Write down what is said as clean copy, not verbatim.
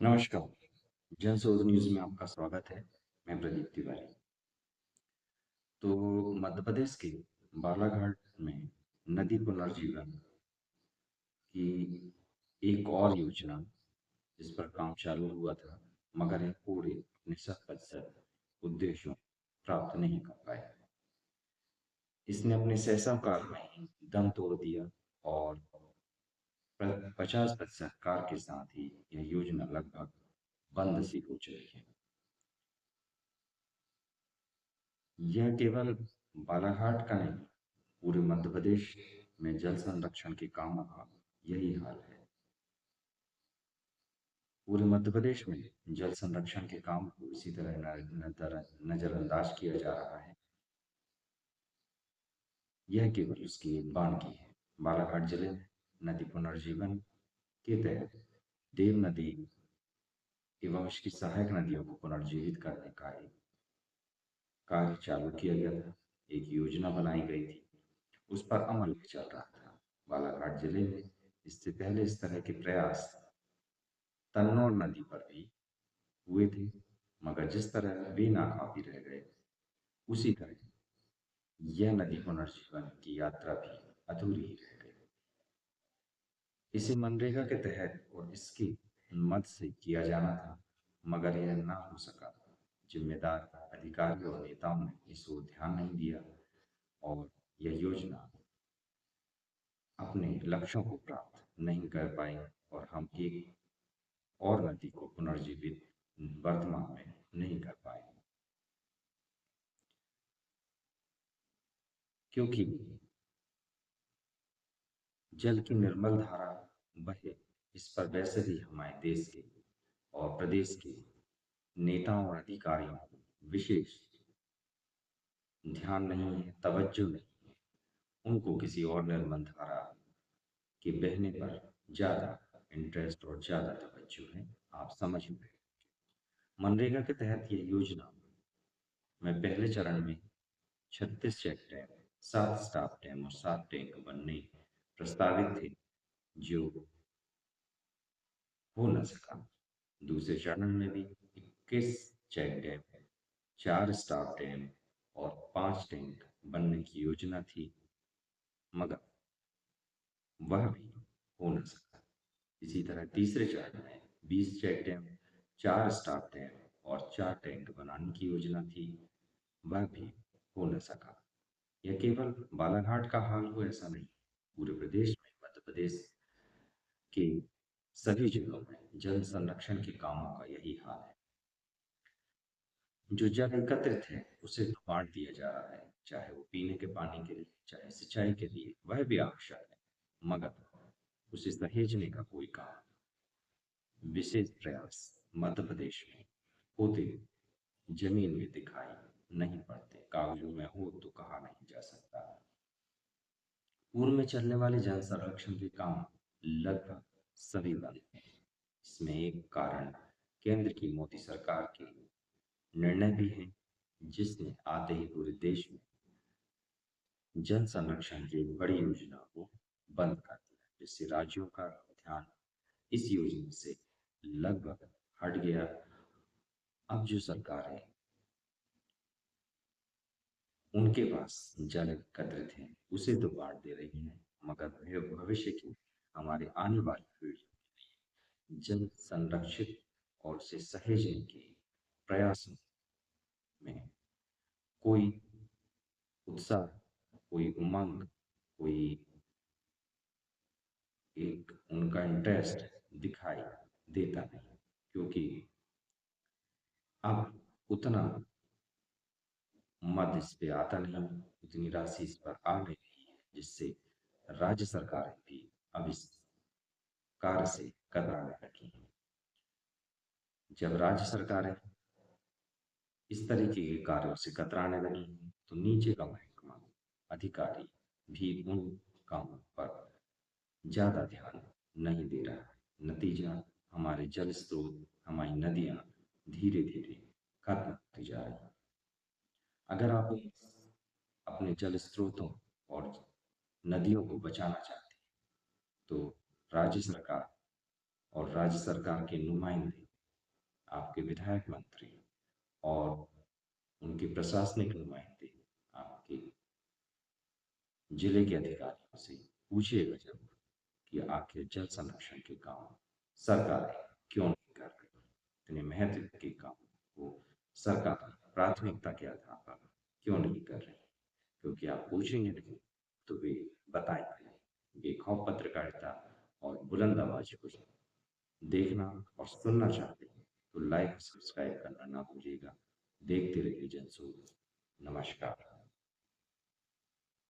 नमस्कार। जन शोध न्यूज़ में आपका स्वागत है। मैं प्रदीप तिवारी। तो मध्य प्रदेश के बालाघाट में नदी पुनर्जीवन की एक और योजना जिस पर काम चालू हुआ था, मगर यह पूरे अपने 100% उद्देश्यों प्राप्त नहीं कर पाया। इसने अपने शासनकाल में ही दम तोड़ दिया और 50% कार्य के साथ ही यह योजना लगभग बंद सी हो चुकी है। यह केवल बालाघाट का नहीं, पूरे मध्य प्रदेश में जल संरक्षण के कामों का यही हाल है। पूरे मध्य प्रदेश में जल संरक्षण के काम को इसी तरह नजरअंदाज किया जा रहा है। यह केवल उसकी एक बानगी है। बालाघाट जिले में नदी पुनर्जीवन के तहत देव नदी एवं इसकी सहायक नदियों को पुनर्जीवित करने का एक कार्य चालू किया गया था। एक योजना बनाई गई थी, उस पर अमल भी चल रहा था। बालाघाट जिले में इससे पहले इस तरह के प्रयास तन्नौर नदी पर भी हुए थे, मगर जिस तरह वे नाकाफी रह गए, उसी तरह यह नदी पुनर्जीवन की यात्रा भी अधूरी ही रह गई। इसे मनरेगा के तहत और इसके मद से किया जाना था, मगर यह ना हो सका। जिम्मेदार अधिकारियों और नेताओं ने इस ओर ध्यान नहीं दिया और यह योजना अपने लक्ष्यों को प्राप्त नहीं कर पाई और हम एक और नदी को पुनर्जीवित वर्तमान में नहीं कर पाए, क्योंकि जल की निर्मल धारा बहे, इस पर वैसे भी हमारे देश के और प्रदेश के नेताओं और अधिकारियों को विशेष ध्यान नहीं है, तवज्जो नहीं है। उनको किसी और निर्मल धारा के बहने पर ज़्यादा इंटरेस्ट और ज़्यादा तवज्जो है। आप समझ में। मनरेगा के तहत ये योजना में पहले चरण में 36 चेक डैम, 7 स्टाफ डैम और 7 टैंक बनने प्रस्तावित थे, जो हो न सका। दूसरे चरण में भी 21 चेक डैम, 4 स्टाफ डैम और 5 टैंक बनने की योजना थी, मगर वह भी हो न सका। इसी तरह तीसरे चरण में 20 चेक डैम, 4 स्टाफ डैम और 4 टैंक बनाने की योजना थी, वह भी हो न सका। यह केवल बालाघाट का हाल हो ऐसा नहीं, पूरे प्रदेश में, मध्य प्रदेश के सभी जिलों में जल संरक्षण के कामों का यही हाल है। जो जल एकत्रित है उसे तो बांट दिया जा रहा है, चाहे वो पीने के पानी के लिए, चाहे सिंचाई के लिए, वह भी आवश्यक है, मगर उसे सहेजने का कोई काम, विशेष प्रयास मध्य प्रदेश में होते जमीन में दिखाई नहीं पड़ते। कागजों में हो तो कहा नहीं जा सकता। पूर्व में चलने वाले जल संरक्षण के काम लगभग सभी बंद हैं। इसमें एक कारण केंद्र की मोदी सरकार के निर्णय भी है, जिसने आते ही पूरे देश में जल संरक्षण की एक बड़ी योजना को बंद कर दिया, जिससे राज्यों का ध्यान इस योजना से लगभग हट गया। अब जो सरकार है, उनके पास जल एकत्रित है, उसे तो बांट दे रही है, मगर भविष्य की, हमारे आने वाली पीढ़ी जल संरक्षित और उसे सहेजने के प्रयासों में कोई उत्साह, कोई उमंग, कोई एक उनका इंटरेस्ट दिखाई देता नहीं, क्योंकि अब उतना मद इस पे आता नहीं, उतनी राशि इस पर आ नहीं रही है, जिससे राज्य सरकारें भी अब इस कार्य से कतराने लगी हैं। जब राज्य सरकारें इस तरीके के कार्यों से कतराने लगी हैं, तो नीचे का महकमा अधिकारी भी उन कामों पर ज़्यादा ध्यान नहीं दे रहा है। नतीजा, हमारे जल स्रोत, हमारी नदियाँ धीरे धीरे खत्म होती जा रही हैं। अगर आप अपने जल स्रोतों और नदियों को बचाना चाहते हैं, तो राज्य सरकार और राज्य सरकार के नुमाइंदे आपके विधायक मंत्री और उनके प्रशासनिक नुमाइंदे आपके जिले के अधिकारियों से पूछिएगा जरूर कि आखिर जल संरक्षण के काम सरकारें क्यों नहीं कर रही, इतने महत्व के काम को सरकार प्राथमिकता के आधार पर क्यों नहीं कर रही। क्योंकि आप पूछेंगे नहीं तो वे बताएंगे। बेखौफ पत्रकारिता और बुलंद आवाज को देखना और सुनना चाहते हैं तो लाइक सब्सक्राइब करना ना भूलिएगा। देखते रहिए जनसुन। नमस्कार।